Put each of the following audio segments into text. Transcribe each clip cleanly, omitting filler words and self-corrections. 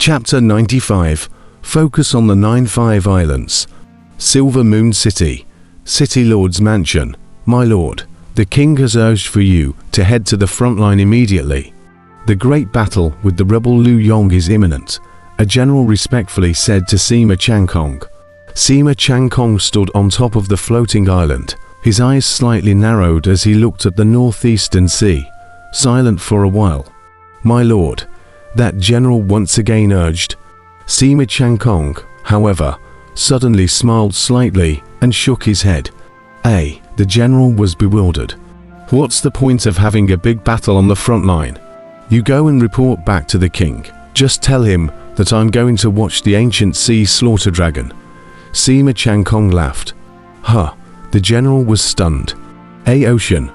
Chapter 95. Focus on the 9-5 Islands. Silver Moon City. City Lord's Mansion. My lord, the king has urged for you to head to the front line immediately. The great battle with the rebel Liu Yong is imminent, a general respectfully said to Sima Changkong. Sima Changkong stood on top of the floating island, his eyes slightly narrowed as he looked at the northeastern sea, silent for a while. My lord, that general once again urged. Sima Changkong, however, suddenly smiled slightly and shook his head. The general was bewildered. What's the point of having a big battle on the front line? You go and report back to the king. Just tell him that I'm going to watch the ancient sea slaughter dragon. Sima Changkong laughed. The general was stunned. Ocean.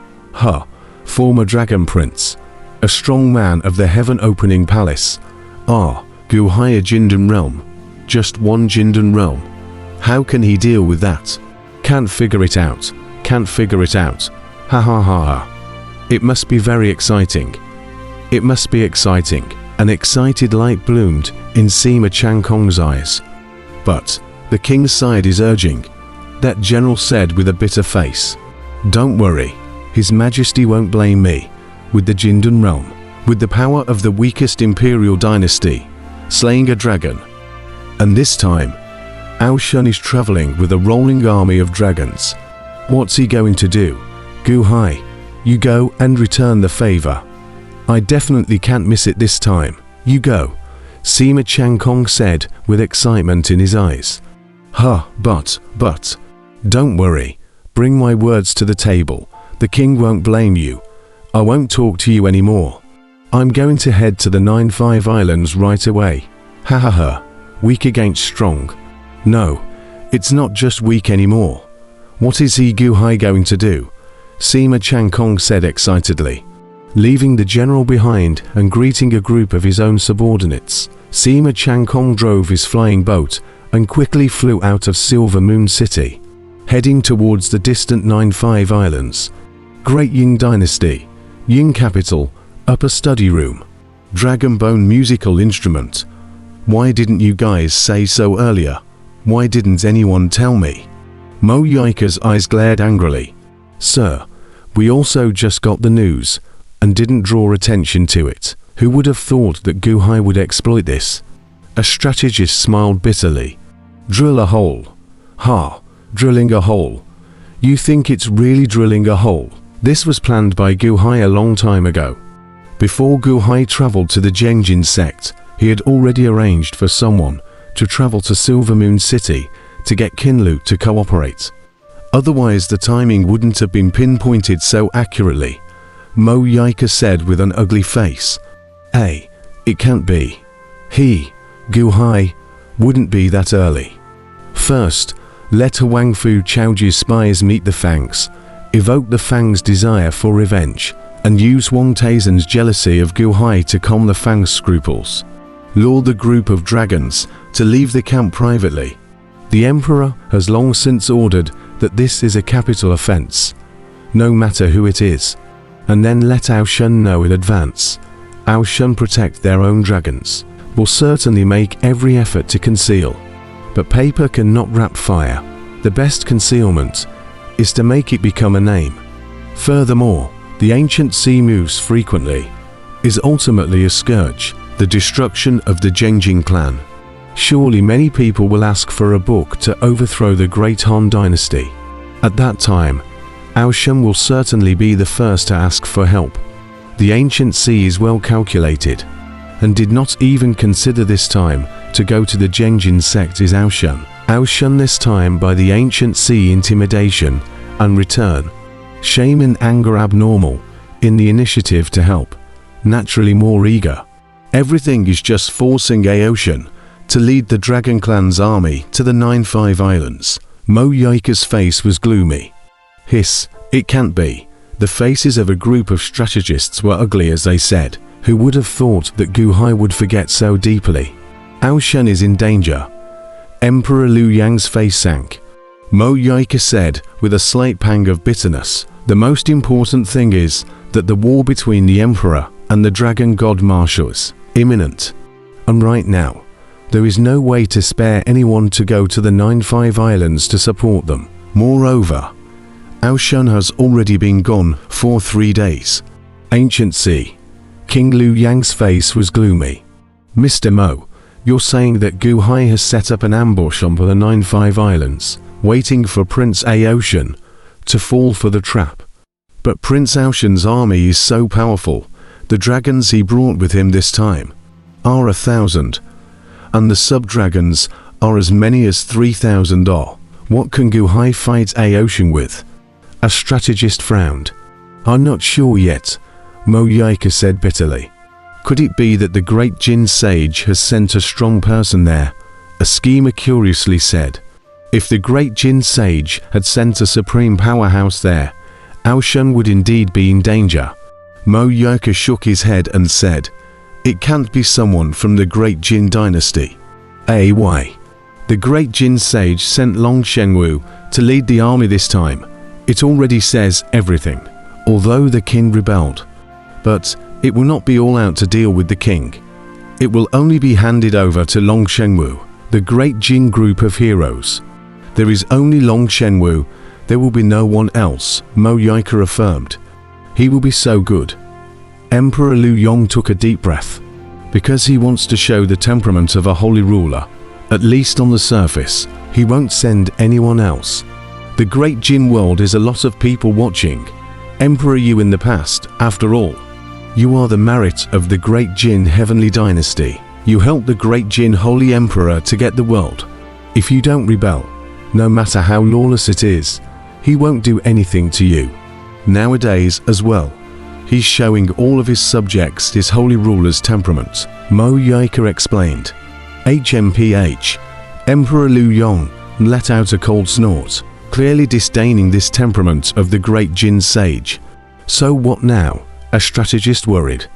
Former dragon prince. A strong man of the heaven-opening palace. Guhaya Jindan realm. Just one Jindan realm. How can he deal with that? Can't figure it out. It must be very exciting. It must be exciting. An excited light bloomed in Sima Changkong's eyes. But the king's side is urging, that general said with a bitter face. Don't worry, His Majesty won't blame me. With the Jindan realm, with the power of the weakest imperial dynasty, slaying a dragon. And this time, Ao Shun is traveling with a rolling army of dragons. What's he going to do? Gu Hai, you go and return the favor. I definitely can't miss it this time. You go, Sima Changkong said with excitement in his eyes. But, don't worry, bring my words to the table. The king won't blame you. I won't talk to you anymore. I'm going to head to the 9-5 Islands right away. Weak against strong. No, it's not just weak anymore. What is he Gu Hai going to do? Sima Changkong said excitedly. Leaving the general behind and greeting a group of his own subordinates, Sima Changkong drove his flying boat and quickly flew out of Silver Moon City, heading towards the distant 9-5 Islands. Great Ying Dynasty. Ying capital, upper study room. Dragon bone musical instrument. Why didn't you guys say so earlier? Why didn't anyone tell me? Mo Yaika's eyes glared angrily. Sir, we also just got the news and didn't draw attention to it. Who would have thought that Gu Hai would exploit this? A strategist smiled bitterly. Drill a hole. Drilling a hole. You think it's really drilling a hole? This was planned by Gu Hai a long time ago. Before Gu Hai traveled to the Zhengjin sect, he had already arranged for someone to travel to Silver Moon City to get Kinlu to cooperate. Otherwise the timing wouldn't have been pinpointed so accurately. Mo Yaika said with an ugly face. It can't be. Gu Hai, wouldn't be that early. First, let Huangfu Chaoji's spies meet the Fangs, evoke the Fangs' desire for revenge, and use Wang Taizhen's jealousy of Gu Hai to calm the Fangs' scruples. Lure the group of dragons to leave the camp privately. The Emperor has long since ordered that this is a capital offense, no matter who it is, and then let Ao Shun know in advance. Ao Shun protect their own dragons, will certainly make every effort to conceal. But paper cannot wrap fire. The best concealment is to make it become a name. Furthermore, the ancient sea moves frequently, is ultimately a scourge, the destruction of the Zhengjin clan. Surely many people will ask for a book to overthrow the great Han dynasty. At that time, Ao Shun will certainly be the first to ask for help. The ancient sea is well calculated, and did not even consider this time to go to the Zhengjin sect is Ao Shun. Ao Shun this time by the ancient sea intimidation and return. Shame and anger abnormal, in the initiative to help, naturally more eager. Everything is just forcing Ao Shun to lead the Dragon Clan's army to the 9-5 Islands. Mo Yaika's face was gloomy. It can't be. The faces of a group of strategists were ugly as they said. Who would have thought that Gu Hai would forget so deeply? Ao Shun is in danger. Emperor Liu Yang's face sank. Mo Yaika said with a slight pang of bitterness, the most important thing is that the war between the Emperor and the Dragon God Marshal is imminent. And right now, there is no way to spare anyone to go to the 9-5 Islands to support them. Moreover, Aoshan has already been gone for 3 days. Ancient Sea. King Liu Yang's face was gloomy. Mr. Mo, you're saying that Gu Hai has set up an ambush on the 9-5 Islands, waiting for Prince Aoshan to fall for the trap. But Prince Aoshan's army is so powerful, the dragons he brought with him this time are 1,000, and the sub-dragons are as many as 3,000 are. What can Gu Hai fight Aoshan with? A strategist frowned. I'm not sure yet, Mo Yaika said bitterly. Could it be that the great Jin sage has sent a strong person there? A schemer curiously said. If the great Jin sage had sent a supreme powerhouse there, Aoshan would indeed be in danger. Mo Yaika shook his head and said, it can't be someone from the great Jin dynasty. Why? The great Jin sage sent Long Shenwu to lead the army this time. It already says everything, although the king rebelled. But it will not be all out to deal with the king. It will only be handed over to Long Shenwu, the great Jin group of heroes. There is only Long Shenwu, there will be no one else, Mo Yaika affirmed. He will be so good. Emperor Liu Yong took a deep breath. Because he wants to show the temperament of a holy ruler, at least on the surface, he won't send anyone else. The great Jin world is a lot of people watching. Emperor Yu in the past, after all. You are the merit of the great Jin heavenly dynasty. You helped the great Jin holy emperor to get the world. If you don't rebel, no matter how lawless it is, he won't do anything to you. Nowadays as well, he's showing all of his subjects his holy ruler's temperament, Mo Yaika explained. HMPH. Emperor Liu Yong let out a cold snort, clearly disdaining this temperament of the great Jin sage. So what now? A strategist worried.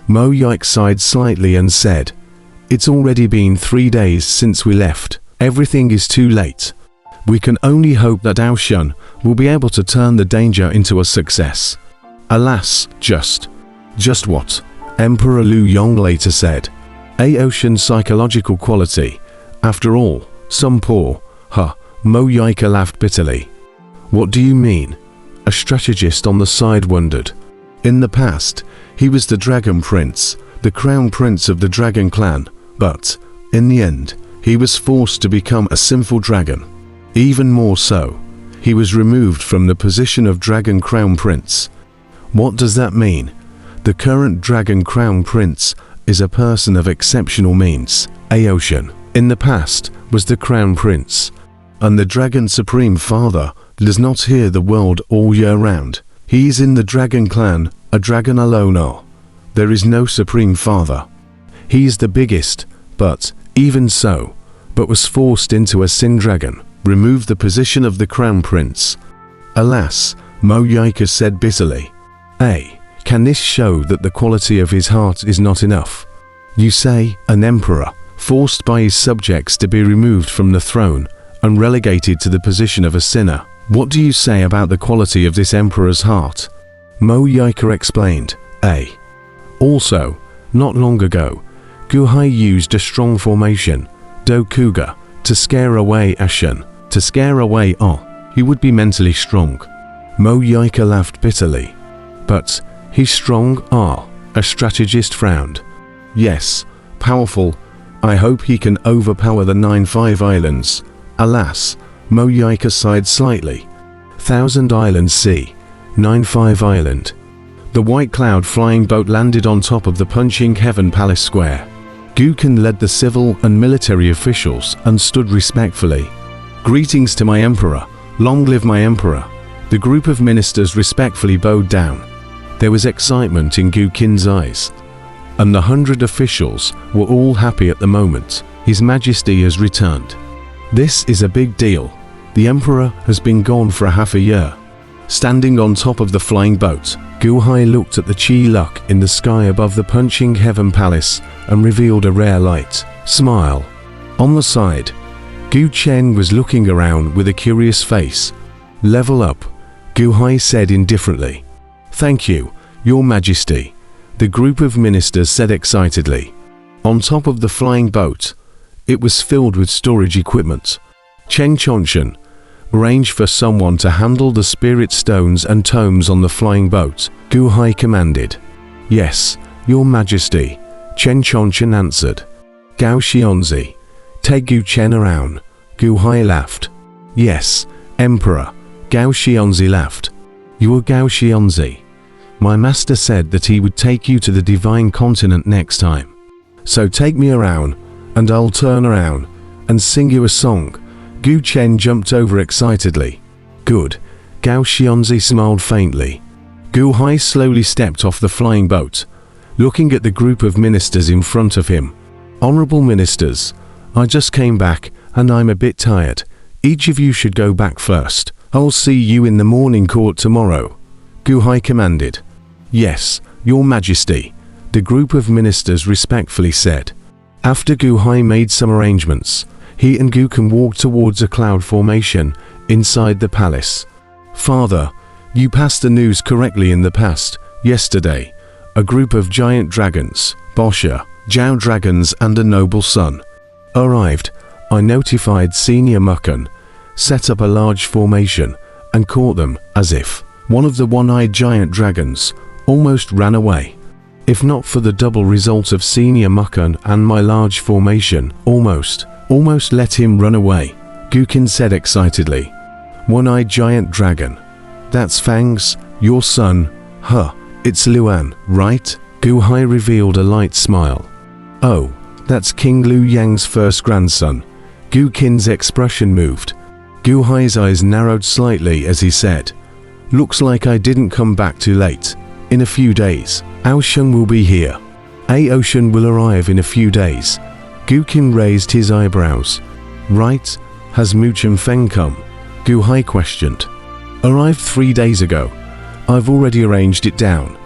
Mo Yaika sighed slightly and said, it's already been 3 days since we left. Everything is too late. We can only hope that Aoshan will be able to turn the danger into a success. Alas, just what? Emperor Liu Yong later said. Aoshan's psychological quality. After all, some poor, Mo Yaika laughed bitterly. What do you mean? A strategist on the side wondered. In the past, he was the Dragon Prince, the Crown Prince of the Dragon Clan, but, in the end, he was forced to become a sinful dragon. Even more so, he was removed from the position of Dragon Crown Prince. What does that mean? The current Dragon Crown Prince is a person of exceptional means. Aoshan, in the past, was the Crown Prince, and the Dragon Supreme Father does not hear the world all year round. He is in the Dragon Clan, a dragon alone are. There is no Supreme Father. He is the biggest, but, even so, but was forced into a Sin Dragon, removed the position of the Crown Prince. Alas, Mo Yaika said bitterly. Can this show that the quality of his heart is not enough? You say, an emperor, forced by his subjects to be removed from the throne and relegated to the position of a sinner. What do you say about the quality of this emperor's heart? Mo Yaika explained. Also, not long ago, Gu Hai used a strong formation, Dokuga, to scare away Aoshan. To scare away he would be mentally strong. Mo Yaika laughed bitterly. But, he's strong, a strategist frowned. Yes, powerful. I hope he can overpower the 9-5 Islands. Alas, Mo Yaika sighed slightly. 1,000 Island Sea, 9-5 Island. The white cloud flying boat landed on top of the Punching Heaven Palace Square. Guken led the civil and military officials and stood respectfully. Greetings to my emperor, long live my emperor. The group of ministers respectfully bowed down. There was excitement in Gukin's eyes. And the 100 officials were all happy at the moment. His Majesty has returned. This is a big deal. The emperor has been gone for half a year. Standing on top of the flying boat, Gu Hai looked at the Chi Luck in the sky above the Punching Heaven Palace and revealed a rare light. Smile. On the side, Gu Chen was looking around with a curious face. Level up, Gu Hai said indifferently. Thank you, Your Majesty, the group of ministers said excitedly. On top of the flying boat, it was filled with storage equipment. Cheng Chonshan, arrange for someone to handle the spirit stones and tomes on the flying boat, Gu Hai commanded. Yes, Your Majesty, Cheng Chonshan answered. Gao Xianzi, take Gu Chen around, Gu Hai laughed. Yes, Emperor, Gao Xianzi laughed. You are Gao Xianzi. My master said that he would take you to the divine continent next time. So take me around, and I'll turn around and sing you a song. Gu Chen jumped over excitedly. Good. Gao Xianzi smiled faintly. Gu Hai slowly stepped off the flying boat, looking at the group of ministers in front of him. Honorable ministers, I just came back, and I'm a bit tired. Each of you should go back first. I'll see you in the morning court tomorrow, Gu Hai commanded. Yes, Your Majesty, the group of ministers respectfully said. After Gu Hai made some arrangements, he and Gu Ken walked towards a cloud formation inside the palace. Father, you passed the news correctly in the past. Yesterday, a group of giant dragons, Bosha, Zhao dragons and a noble son, arrived. I notified Senior Mucken, set up a large formation, and caught them, as if one of the one-eyed giant dragons almost ran away. If not for the double result of Senior Mucken and my large formation, almost let him run away, Gu Ken said excitedly. One-eyed giant dragon. That's Fangs, your son, huh? It's Luan, right? Gu Hai revealed a light smile. Oh, that's King Liu Yang's first grandson. Gu Ken's expression moved. Gu Hai's eyes narrowed slightly as he said, looks like I didn't come back too late. In a few days, Aoshan will be here. Aoshan will arrive in a few days. Gu Ken raised his eyebrows. Right, has Mu Chengfeng come? Gu Hai questioned. Arrived 3 days ago. I've already arranged it down,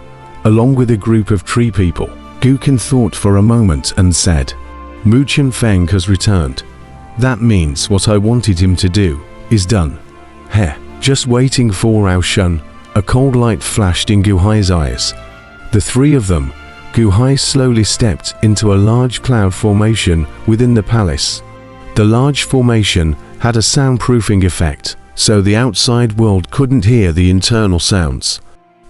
along with a group of tree people. Gu Ken thought for a moment and said, Mu Chengfeng has returned. That means what I wanted him to do is done. Heh, just waiting for Aoshan. A cold light flashed in Gu Hai's eyes. The three of them, Gu Hai slowly stepped into a large cloud formation within the palace. The large formation had a soundproofing effect, so the outside world couldn't hear the internal sounds.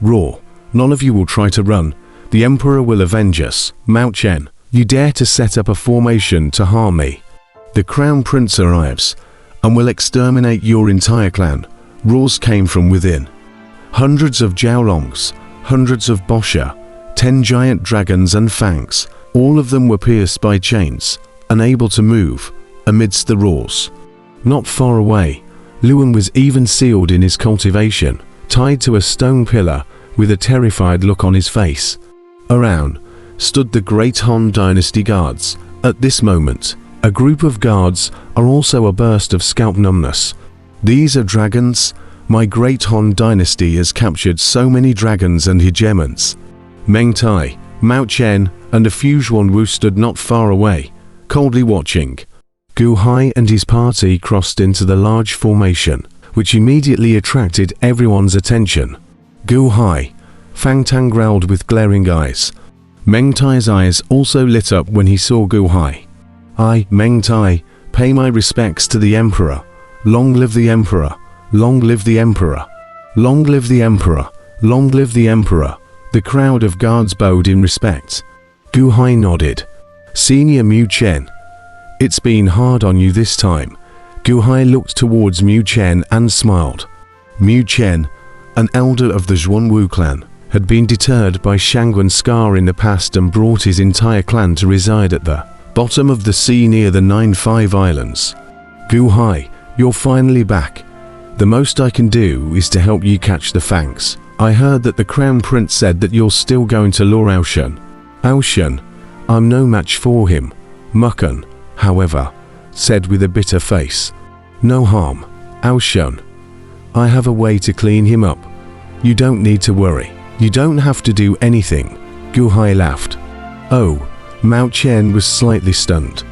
Roar, none of you will try to run. The Emperor will avenge us. Mao Chen, you dare to set up a formation to harm me. The Crown Prince arrives, and will exterminate your entire clan. Roars came from within. Hundreds of Jiaolongs, hundreds of Bosha, 10 giant dragons and Fangs, all of them were pierced by chains, unable to move, amidst the roars. Not far away, Luan was even sealed in his cultivation, tied to a stone pillar, with a terrified look on his face. Around stood the Great Han Dynasty guards. At this moment, a group of guards are also a burst of scalp numbness. These are dragons. My Great Han Dynasty has captured so many dragons and hegemons. Meng Tai, Mao Chen, and a few Zhuanwu stood not far away, coldly watching. Gu Hai and his party crossed into the large formation, which immediately attracted everyone's attention. Gu Hai, Fang Tang growled with glaring eyes. Meng Tai's eyes also lit up when he saw Gu Hai. I, Meng Tai, pay my respects to the Emperor. Long live the Emperor! Long live the Emperor! Long live the Emperor! Long live the Emperor! The crowd of guards bowed in respect. Gu Hai nodded. Senior Mu Chen, it's been hard on you this time. Gu Hai looked towards Mu Chen and smiled. Mu Chen, an elder of the Zhuanwu clan, had been deterred by Shangguan Scar in the past and brought his entire clan to reside at the bottom of the sea near the 9-5 Islands. Gu Hai, you're finally back. The most I can do is to help you catch the Fangs. I heard that the Crown Prince said that you're still going to lure Aoshan. Aoshan, I'm no match for him. Mucken, however, said with a bitter face. No harm, Aoshan. I have a way to clean him up. You don't need to worry. You don't have to do anything. Gu Hai laughed. Oh, Mao Chen was slightly stunned.